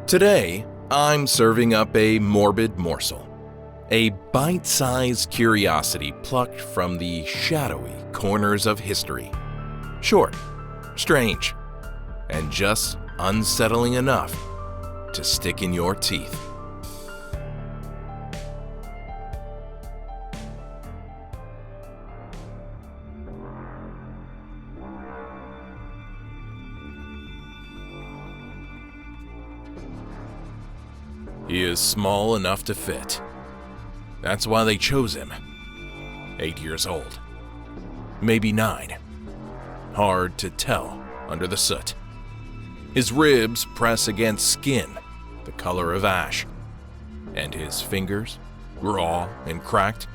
Today, I'm serving up a morbid morsel, a bite-sized curiosity plucked from the shadowy corners of history. Short, strange, and just unsettling enough to stick in your teeth. He is small enough to fit. That's why they chose him. 8 years old. Maybe 9. Hard to tell under the soot. His ribs press against skin the color of ash, and his fingers, raw and cracked,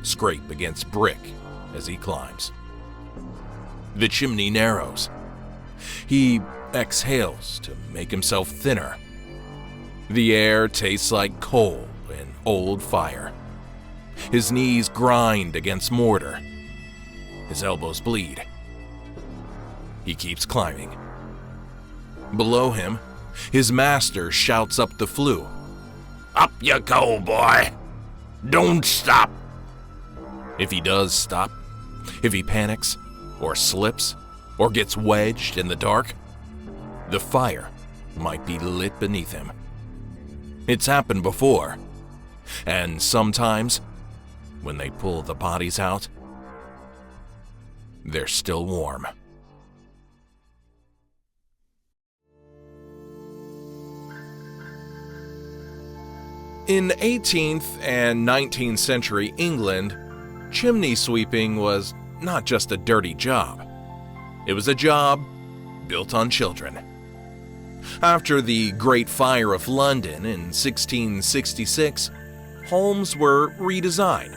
scrape against brick as he climbs. The chimney narrows. He exhales to make himself thinner. The air tastes like coal and old fire. His knees grind against mortar. His elbows bleed. He keeps climbing. Below him, his master shouts up the flue. "Up you go, boy! Don't stop!" If he does stop, if he panics, or slips, or gets wedged in the dark, the fire might be lit beneath him. It's happened before, and sometimes, when they pull the bodies out, they're still warm. In 18th and 19th century England, chimney sweeping was not just a dirty job. It was a job built on children. After the Great Fire of London in 1666, homes were redesigned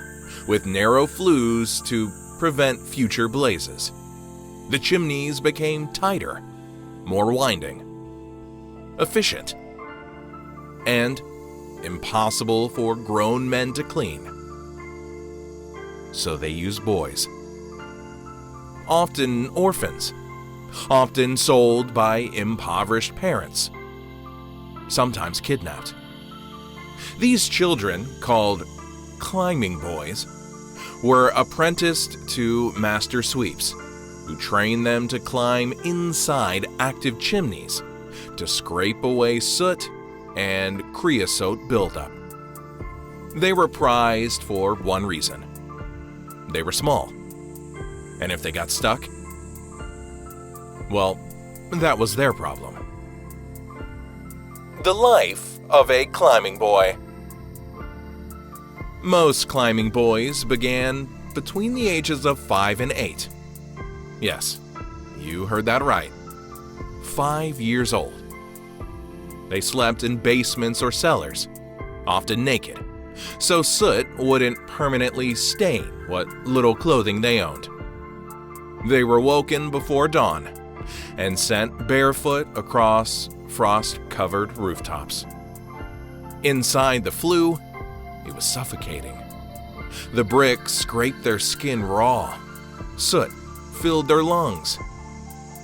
with narrow flues to prevent future blazes. The chimneys became tighter, more winding, efficient, and impossible for grown men to clean. So they used boys, often orphans, often sold by impoverished parents, sometimes kidnapped. These children, called climbing boys, were apprenticed to master sweeps, who trained them to climb inside active chimneys to scrape away soot and creosote buildup. They were prized for one reason. They were small, and if they got stuck, well, that was their problem. The life of a climbing boy. Most climbing boys began between the ages of 5 and 8. Yes, you heard that right. 5 years old. They slept in basements or cellars, often naked, so soot wouldn't permanently stain what little clothing they owned. They were woken before dawn and sent barefoot across frost-covered rooftops. Inside the flue, it was suffocating. The bricks scraped their skin raw. Soot filled their lungs.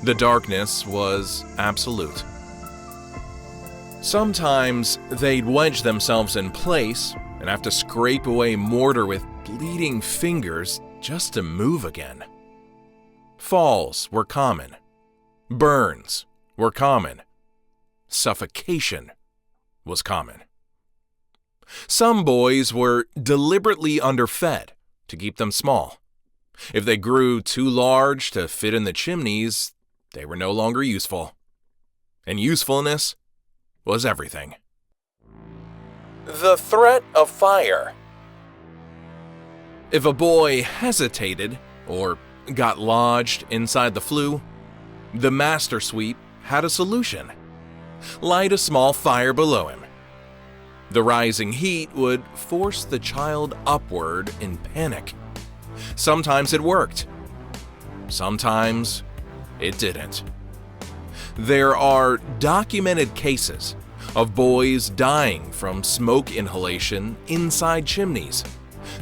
The darkness was absolute. Sometimes they'd wedge themselves in place and have to scrape away mortar with bleeding fingers just to move again. Falls were common. Burns were common. Suffocation was common. Some boys were deliberately underfed to keep them small. If they grew too large to fit in the chimneys, they were no longer useful. And usefulness was everything. The threat of fire. If a boy hesitated or got lodged inside the flue, the master sweep had a solution. Light a small fire below him. The rising heat would force the child upward in panic. Sometimes it worked. Sometimes it didn't. There are documented cases of boys dying from smoke inhalation inside chimneys,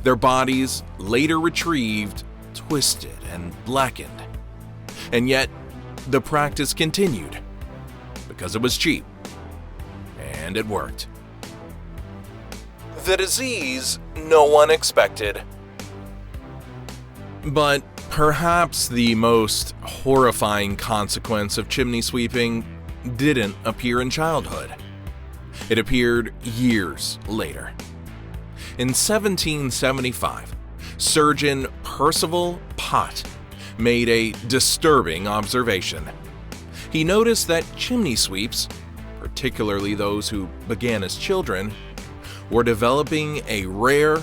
their bodies later retrieved, twisted, and blackened. And yet, the practice continued because it was cheap and it worked. The disease no one expected. But perhaps the most horrifying consequence of chimney sweeping didn't appear in childhood. It appeared years later. In 1775, surgeon Percival Pott made a disturbing observation. He noticed that chimney sweeps, particularly those who began as children, were developing a rare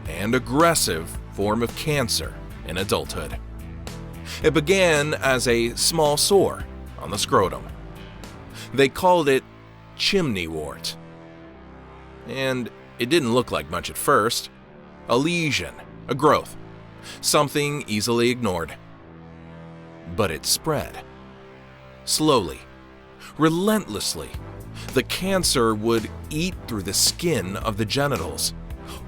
and aggressive form of cancer in adulthood. It began as a small sore on the scrotum. They called it chimney wart. And it didn't look like much at first. A lesion, a growth, something easily ignored. But it spread. Slowly, relentlessly, the cancer would eat through the skin of the genitals,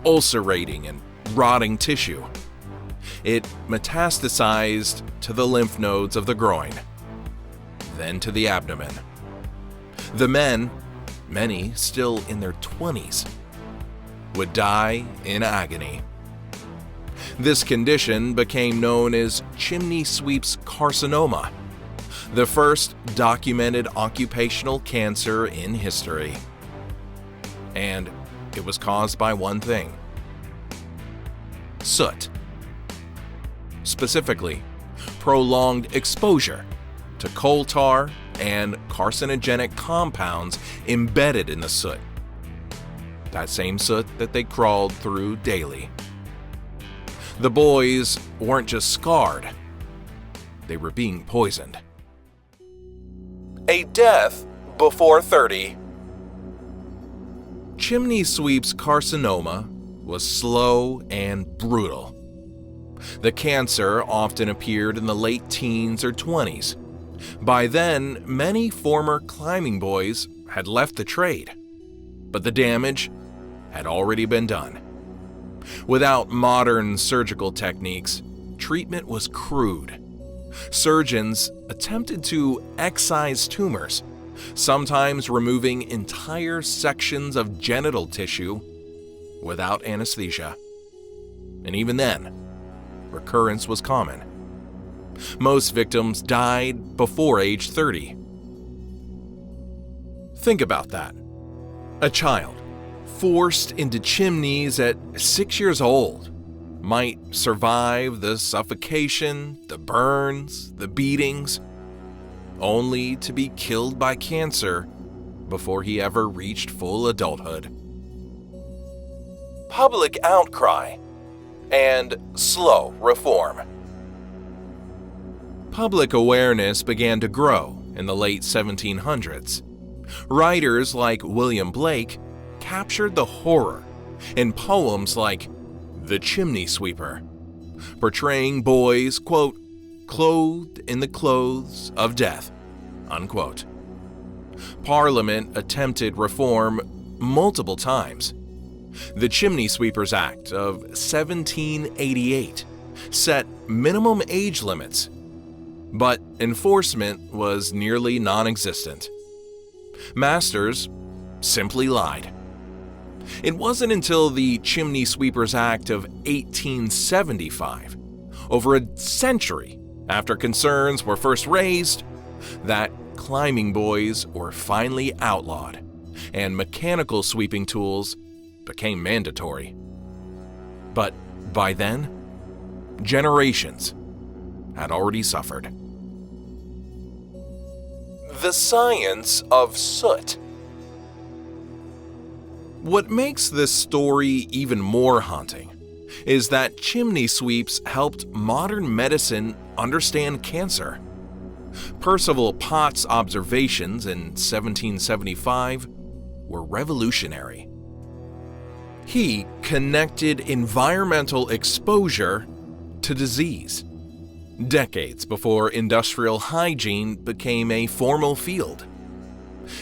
ulcerating and rotting tissue. It metastasized to the lymph nodes of the groin, then to the abdomen. The men, many still in their 20s, would die in agony. This condition became known as chimney sweep's carcinoma, the first documented occupational cancer in history. And it was caused by one thing: soot. Specifically, prolonged exposure to coal tar and carcinogenic compounds embedded in the soot. That same soot that they crawled through daily. The boys weren't just scarred, they were being poisoned. A death before 30. Chimney sweep's carcinoma was slow and brutal. The cancer often appeared in the late teens or 20s. By then, many former climbing boys had left the trade, but the damage had already been done. Without modern surgical techniques, treatment was crude. Surgeons attempted to excise tumors, sometimes removing entire sections of genital tissue without anesthesia. And even then, recurrence was common. Most victims died before age 30. Think about that. A child forced into chimneys at 6 years old might survive the suffocation, the burns, the beatings, only to be killed by cancer before he ever reached full adulthood. Public outcry and slow reform. Public awareness began to grow in the late 1700s. Writers like William Blake captured the horror in poems like The Chimney Sweeper, portraying boys, quote, clothed in the clothes of death, unquote. Parliament attempted reform multiple times. The Chimney Sweepers Act of 1788 set minimum age limits, but enforcement was nearly non-existent. Masters simply lied. It wasn't until the Chimney Sweepers Act of 1875, over a century after concerns were first raised, that climbing boys were finally outlawed and mechanical sweeping tools became mandatory. But by then, generations had already suffered. The science of soot. What makes this story even more haunting is that chimney sweeps helped modern medicine understand cancer. Percival Pott's observations in 1775 were revolutionary. He connected environmental exposure to disease, decades before industrial hygiene became a formal field.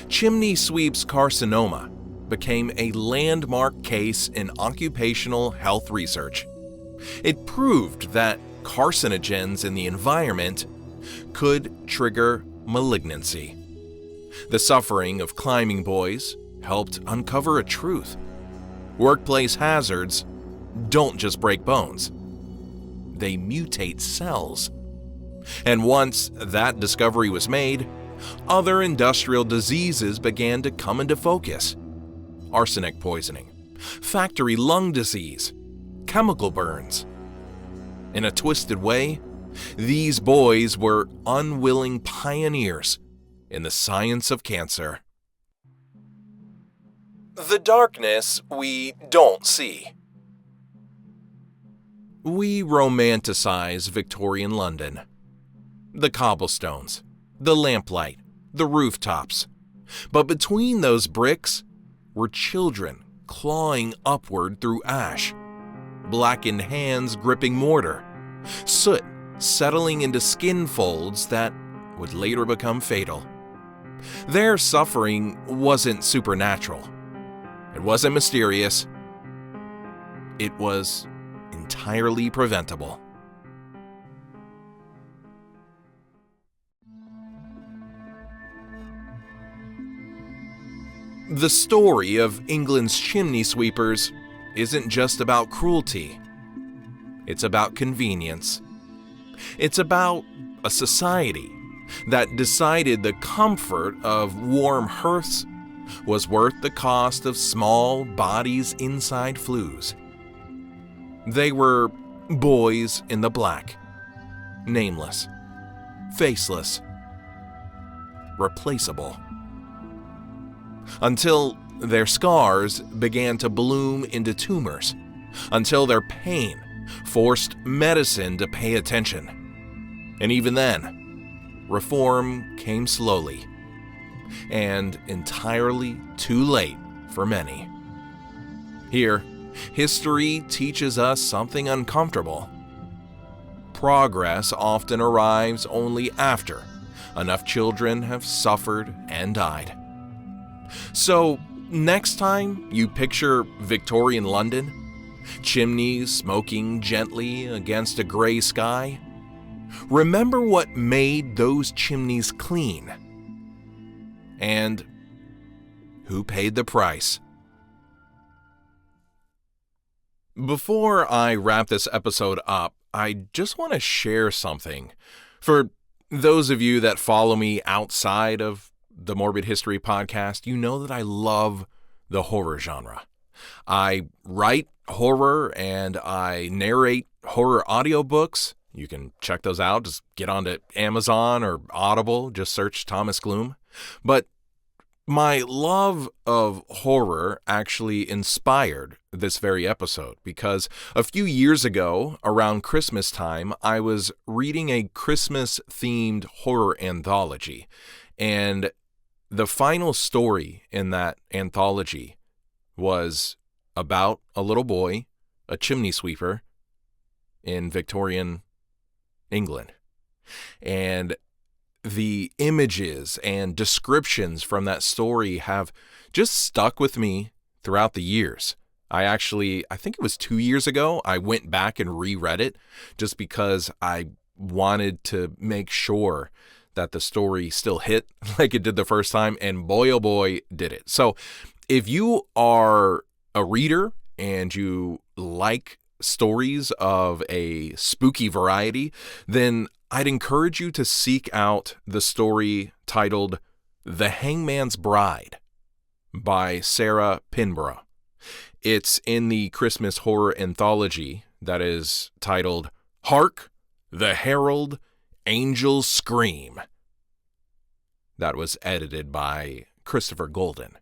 Chimney sweep's carcinoma became a landmark case in occupational health research. It proved that carcinogens in the environment could trigger malignancy. The suffering of climbing boys helped uncover a truth. Workplace hazards don't just break bones. They mutate cells. And once that discovery was made, other industrial diseases began to come into focus. Arsenic poisoning, factory lung disease, chemical burns. In a twisted way, these boys were unwilling pioneers in the science of cancer. The darkness we don't see. We romanticize Victorian London. The cobblestones, the lamplight, the rooftops. But between those bricks were children clawing upward through ash, blackened hands gripping mortar, soot settling into skin folds that would later become fatal. Their suffering wasn't supernatural. It wasn't mysterious. It was entirely preventable. The story of England's chimney sweepers isn't just about cruelty. It's about convenience. It's about a society that decided the comfort of warm hearths was worth the cost of small bodies inside flues. They were boys in the black, nameless, faceless, replaceable. Until their scars began to bloom into tumors, until their pain forced medicine to pay attention. And even then, reform came slowly, and entirely too late for many. Here, history teaches us something uncomfortable. Progress often arrives only after enough children have suffered and died. So, next time you picture Victorian London, chimneys smoking gently against a gray sky, remember what made those chimneys clean and who paid the price. Before I wrap this episode up, I just want to share something. For those of you that follow me outside of the Morbid History podcast, you know that I love the horror genre. I write horror and I narrate horror audiobooks. You can check those out. Just get onto Amazon or Audible. Just search Thomas Gloom. But my love of horror actually inspired this very episode because a few years ago, around Christmas time, I was reading a Christmas-themed horror anthology. And the final story in that anthology was about a little boy, a chimney sweeper, in Victorian England. And the images and descriptions from that story have just stuck with me throughout the years. I think it was 2 years ago, I went back and reread it just because I wanted to make sure that the story still hit like it did the first time, and boy oh boy did it. So if you are a reader and you like stories of a spooky variety, then I'd encourage you to seek out the story titled The Hangman's Bride by Sarah Pinborough. It's in the Christmas horror anthology that is titled Hark the Herald Angels Scream. That was edited by Christopher Golden.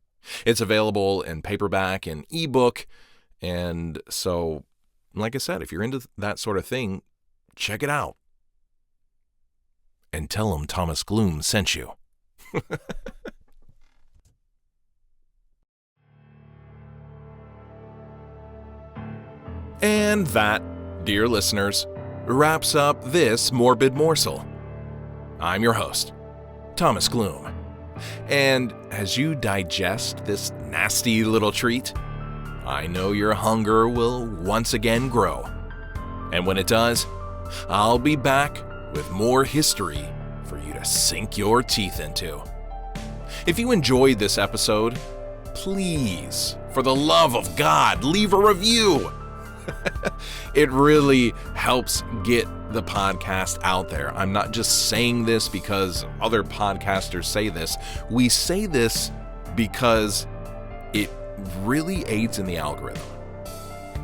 It's available in paperback and ebook, and so, like I said, if you're into that sort of thing, check it out. And tell them Thomas Gloom sent you. And that, dear listeners, wraps up this Morbid Morsel. I'm your host, Thomas Gloom. And as you digest this nasty little treat, I know your hunger will once again grow. And when it does, I'll be back with more history for you to sink your teeth into. If you enjoyed this episode, please, for the love of God, leave a review. It really helps get the podcast out there. I'm not just saying this because other podcasters say this. We say this because it really aids in the algorithm.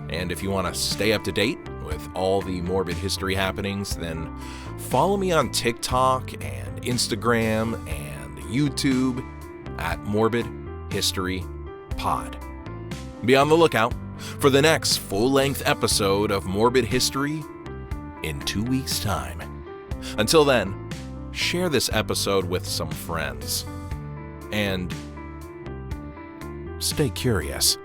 And if you want to stay up to date with all the Morbid history happenings, then follow me on TikTok and Instagram and YouTube at Morbid History Pod. Be on the lookout for the next full-length episode of Morbid History in 2 weeks' time. Until then, share this episode with some friends. And stay curious.